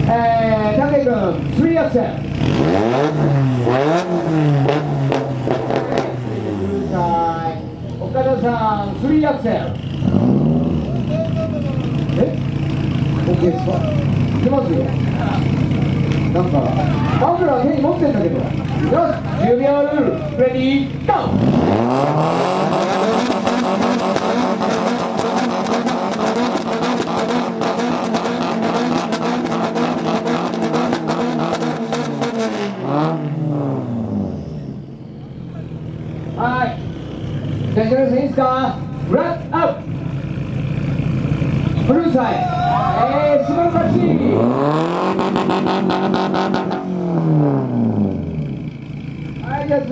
武君、3アクセル。岡田さん、3アクセル。OK ですか？出ますよ。なんか、マフラー手に持ってんだけど。よし、10秒ルール、レディー、ゴー！はい。大丈夫です、いいですか？ブラックアップ。ブルーサイド。素晴らしい。はい、じゃあ次。